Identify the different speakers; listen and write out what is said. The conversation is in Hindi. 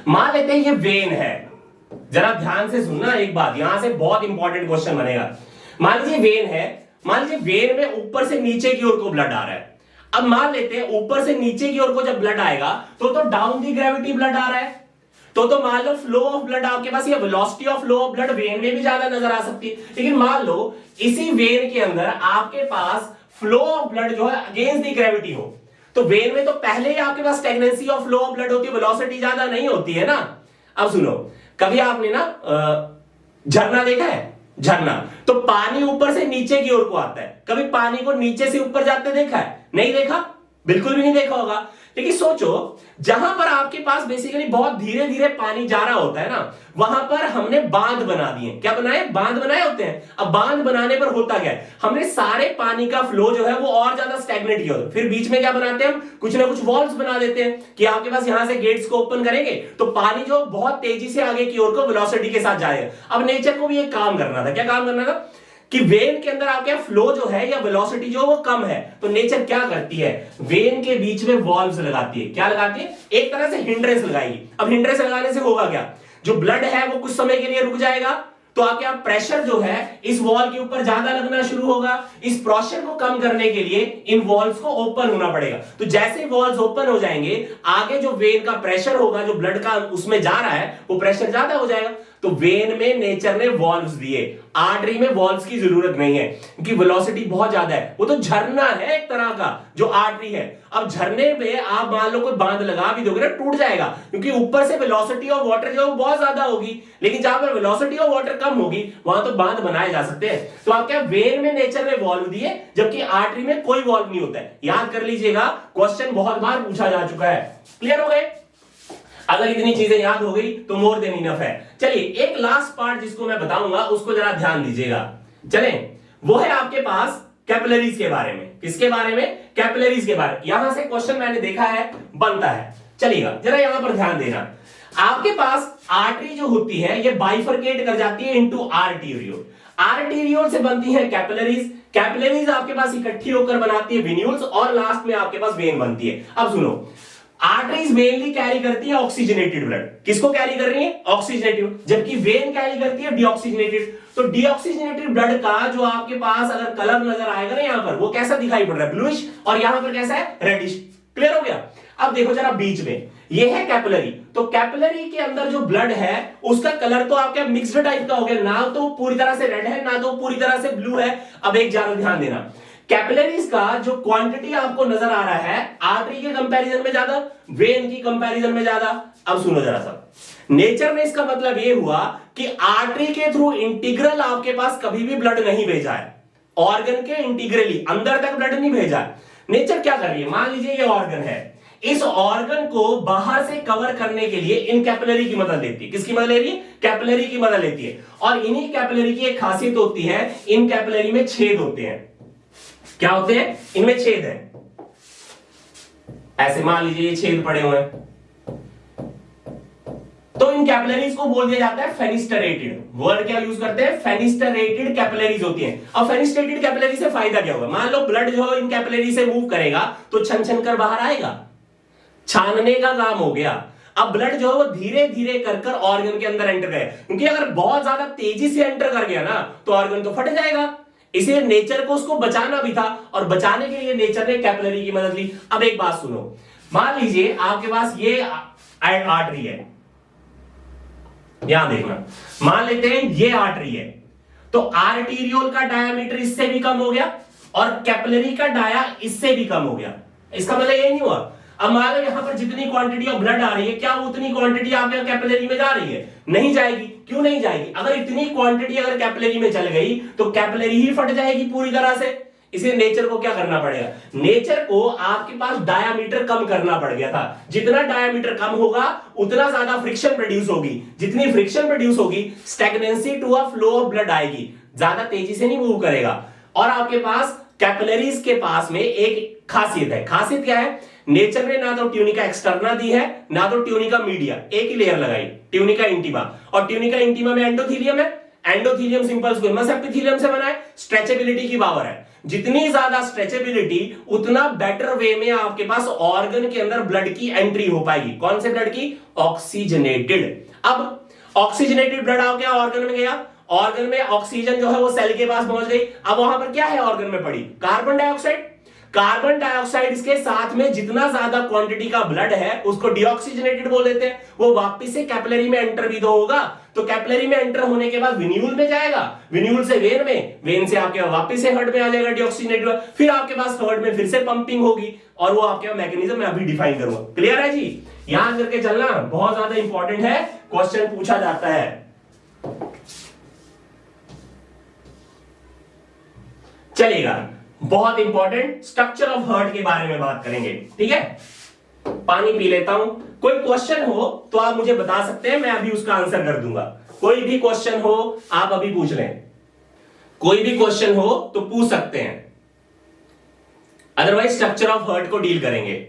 Speaker 1: मान लेते हैं ये वेन है, जरा ध्यान से सुनना एक बात, यहां से बहुत इंपॉर्टेंट क्वेश्चन बनेगा। मान लीजिए वेन है, मान लीजिए वेन में ऊपर से नीचे की ओर को ब्लड आ रहा है। अब मान लेते हैं ऊपर से नीचे की ओर को जब ब्लड आएगा तो डाउन दी ग्रेविटी ब्लड आ रहा है, तो मान लो फ्लो ऑफ ब्लड आपके पास, या velocity of flow of blood when में भी ज्यादा नजर आ सकती है। लेकिन मान लो इसी वेन के अंदर आपके पास फ्लो ऑफ ब्लड जो है अगेंस्ट दी ग्रेविटी हो, तो वेन में तो पहले ही आपके पास stagnancy of flow of blood होती है, वेलोसिटी ज्यादा नहीं होती है ना। अब सुनो, कभी आपने ना झरना देखा है? झरना तो पानी ऊपर से नीचे की ओर को आता है, कभी पानी को नीचे से ऊपर जाते देखा है? नहीं देखा, बिल्कुल भी नहीं देखा होगा। लेकिन सोचो, जहां पर आपके पास बेसिकली बहुत धीरे धीरे पानी जा रहा होता है ना, वहां पर हमने बांध बना दिए। क्या बनाए? बांध बनाए होते हैं। अब बांध बनाने पर होता क्या है, हमने सारे पानी का फ्लो जो है वो और ज्यादा स्टैग्नेट किया होता है। फिर बीच में क्या बनाते हैं हम, कुछ ना कुछ वॉल्व्स बना देते हैं कि आपके पास यहां से गेट्स को ओपन करेंगे तो पानी जो बहुत तेजी से आगे की ओर को वेलोसिटी के साथ जाएगा। अब नेचर को भी एक काम करना था। क्या काम करना था कि वेन के अंदर आपके फ्लो जो है या वेलोसिटी जो वो कम है, तो नेचर क्या करती है, वेन के बीच में वॉल्व्स लगाती है। क्या लगाती है? एक तरह से हिंड्रेंस लगाएगी। अब हिंड्रेंस लगाने से होगा क्या, जो ब्लड है वो कुछ समय के लिए रुक जाएगा, तो आपके आप प्रेशर जो है इस वॉल के ऊपर ज्यादा लगना शुरू होगा। इस प्रेशर को कम करने के लिए इन वॉल्स को ओपन होना पड़ेगा। तो जैसे वॉल्स ओपन हो जाएंगे, आगे जो वेन का प्रेशर होगा, जो ब्लड का उसमें जा रहा है, वो प्रेशर ज्यादा हो जाएगा। तो वेन में नेचर ने वॉल्व्स दिए, आर्टरी में वॉल्व्स की जरूरत नहीं है क्योंकि वेलोसिटी बहुत ज्यादा है। वो तो झरना है एक तरह का जो आर्टरी है। अब झरने में आप मान लो कोई बांध लगा भी दोगे ना, टूट जाएगा क्योंकि ऊपर से वेलोसिटी ऑफ वाटर जो बहुत ज्यादा होगी। लेकिन जहां पर वेलोसिटी ऑफ वाटर कम होगी वहां तो बांध बनाए जा सकते हैं। तो आप क्या, वेन में नेचर ने वॉल्व दिए जबकि आर्टरी में कोई वॉल्व नहीं होता है। याद कर लीजिएगा, क्वेश्चन बहुत बार पूछा जा चुका है। क्लियर हो गए? अगर इतनी चीजें याद हो गई तो मोर देन इनफ है। चलिए एक लास्ट पार्ट जिसको मैं बताऊंगा उसको जरा ध्यान दीजिएगा। चले, वो है आपके पास कैपिलरीज के बारे में। किसके बारे में? कैपिलरीज के बारे में। यहां से क्वेश्चन मैंने देखा है बनता है। चलिएगा जरा यहां पर ध्यान देना। आपके पास आर्टरी जो होती है ये बाइफरकेट कर जाती है इनटू आर्टीरियोल। आर्टीरियोल से बनती है कैपिलरीज। कैपिलरीज आपके पास इकट्ठी होकर बनाती है वेन्यूल्स और लास्ट में आपके पास वेन बनती है। अब सुनो, आर्टरीज मेनली कैरी करती है ऑक्सीजनेटेड ब्लड। किसको कैरी कर रही है? ऑक्सीजनेटेड। जबकि वेन कैरी करती है डीऑक्सीजनेटेड। तो डीऑक्सीजनेटेड ब्लड का जो आपके पास अगर कलर नजर आएगा ना, यहां पर वो कैसा दिखाई पड़ रहा है? ब्लूइश। और यहां पर कैसा है? रेडिश। क्लियर हो गया? अब देखो जरा बीच में, ये है कैपिलरी। तो कैपिलरी के अंदर जो ब्लड है उसका कलर तो आपका मिक्स्ड टाइप का हो गया, ना तो पूरी तरह से रेड है ना तो पूरी तरह से ब्लू है। अब एक ज्यादा ध्यान देना, कैपिलरीज का जो क्वांटिटी आपको नजर आ रहा है आर्टरी के कंपैरिजन में ज्यादा, वेन की कंपैरिजन में ज्यादा। अब सुनो जरा सा, नेचर में इसका मतलब यह हुआ कि आर्टरी के थ्रू इंटीग्रल आपके पास कभी भी ब्लड नहीं भेजा है। ऑर्गन के इंटीग्रली अंदर तक ब्लड नहीं भेजा है। नेचर क्या कर रही है, मान लीजिए ये ऑर्गन है, इस ऑर्गन को बाहर से कवर करने के लिए इन कैपिलरी की मदद लेती है। किसकी मदद ले रही है? कैपिलरी की मदद लेती है। और इन्हीं कैपिलरी की एक खासियत होती है, इन कैपिलरी में छेद होते हैं। क्या होते हैं? इनमें छेद है। ऐसे मान लीजिए ये छेद पड़े हुए हैं, तो इन कैपिलरीज को बोल दिया जाता है फेनिस्टरेटेड। वर्ड क्या यूज करते हैं? फेनिस्टरेटेड कैपिलरीज होती हैं। अब फेनिस्टरेटेड कैपिलरी से फायदा क्या होगा? मान लो ब्लड जो इन कैपिलरी से मूव करेगा तो छन छन कर बाहर आएगा, छानने का काम हो गया। अब ब्लड जो है वो धीरे धीरे कर ऑर्गन के अंदर एंटर करे, क्योंकि अगर बहुत ज्यादा तेजी से एंटर कर गया ना तो ऑर्गन तो फट जाएगा। इसलिए नेचर को उसको बचाना भी था और बचाने के लिए नेचर ने कैपिलरी की मदद ली। अब एक बात सुनो, मान लीजिए आपके पास ये आर्टरी है, यहां देखना, मान लेते हैं ये आर्टरी है, तो आर्टीरियोल का डायामीटर इससे भी कम हो गया और कैपिलरी का डाया इससे भी कम हो गया। इसका मतलब ये नहीं हुआ, अब मान लो यहां पर जितनी क्वांटिटी ऑफ ब्लड आ रही है, क्या उतनी क्वांटिटी आपके कैपिलरी में जा रही है? नहीं जाएगी। क्यों नहीं जाएगी? अगर इतनी क्वांटिटी अगर कैपिलरी में चल गई तो कैपिलरी ही फट जाएगी पूरी तरह से। इसलिए नेचर को क्या करना पड़ेगा? नेचर को आपके पास डायामीटर कम करना पड़ गया था। जितना डायामीटर कम होगा उतना ज्यादा फ्रिक्शन प्रोड्यूस होगी। जितनी फ्रिक्शन प्रोड्यूस होगी stagnancy to a flow of blood आएगी, ज्यादा तेजी से नहीं मूव करेगा। और आपके पास कैपिलरीज के पास में एक खासियत है। खासियत क्या है? नेचर ने ना तो ट्यूनिका एक्सटर्ना दी है ना तो ट्यूनिका मीडिया, एक ही लेयर लगाई, ट्यूनिका इंटीमा। और ट्यूनिका इंटीमा में एंडोथीलियम है, एंडोथीलियम सिंपल स्क्वेमस एपिथेलियम से बना है, स्ट्रेचेबिलिटी की पावर है। जितनी ज्यादा स्ट्रेचेबिलिटी उतना बेटर वे में आपके पास ऑर्गन के अंदर ब्लड की एंट्री हो पाएगी। कौन से ब्लड की? ऑक्सीजनेटेड। अब ऑक्सीजनेटेड ब्लड आ गया, ऑर्गन में गया, ऑर्गन में ऑक्सीजन जो है वो सेल के पास पहुंच गई। अब वहां पर क्या है ऑर्गन में पड़ी? Carbon dioxide. कार्बन डाइऑक्साइड के साथ में जितना ज्यादा क्वांटिटी का ब्लड है उसको डीऑक्सीजनेटेड बोल देते हैं। वो वापस से कैपिलरी में एंटर भी तो होगा, तो कैपिलरी में एंटर होने के बाद विन्यूल में जाएगा, विन्यूल से वेन में, वेन से आपके वापस से हार्ट में आ जाएगा डीऑक्सीजनेटेड, फिर आपके पास हार्ट में फिर से पंपिंग होगी, और वो आपके मैकेनिज्म मैं अभी डिफाइन करूंगा। क्लियर है जी? याद करके चलना, बहुत ज्यादा इंपॉर्टेंट है, क्वेश्चन पूछा जाता है। चलेगा, बहुत इंपॉर्टेंट स्ट्रक्चर ऑफ हार्ट के बारे में बात करेंगे। ठीक है, पानी पी लेता हूं। कोई क्वेश्चन हो तो आप मुझे बता सकते हैं, मैं अभी उसका आंसर कर दूंगा। कोई भी क्वेश्चन हो आप अभी पूछ लें, कोई भी क्वेश्चन हो तो पूछ सकते हैं, अदरवाइज स्ट्रक्चर ऑफ हार्ट को डील करेंगे।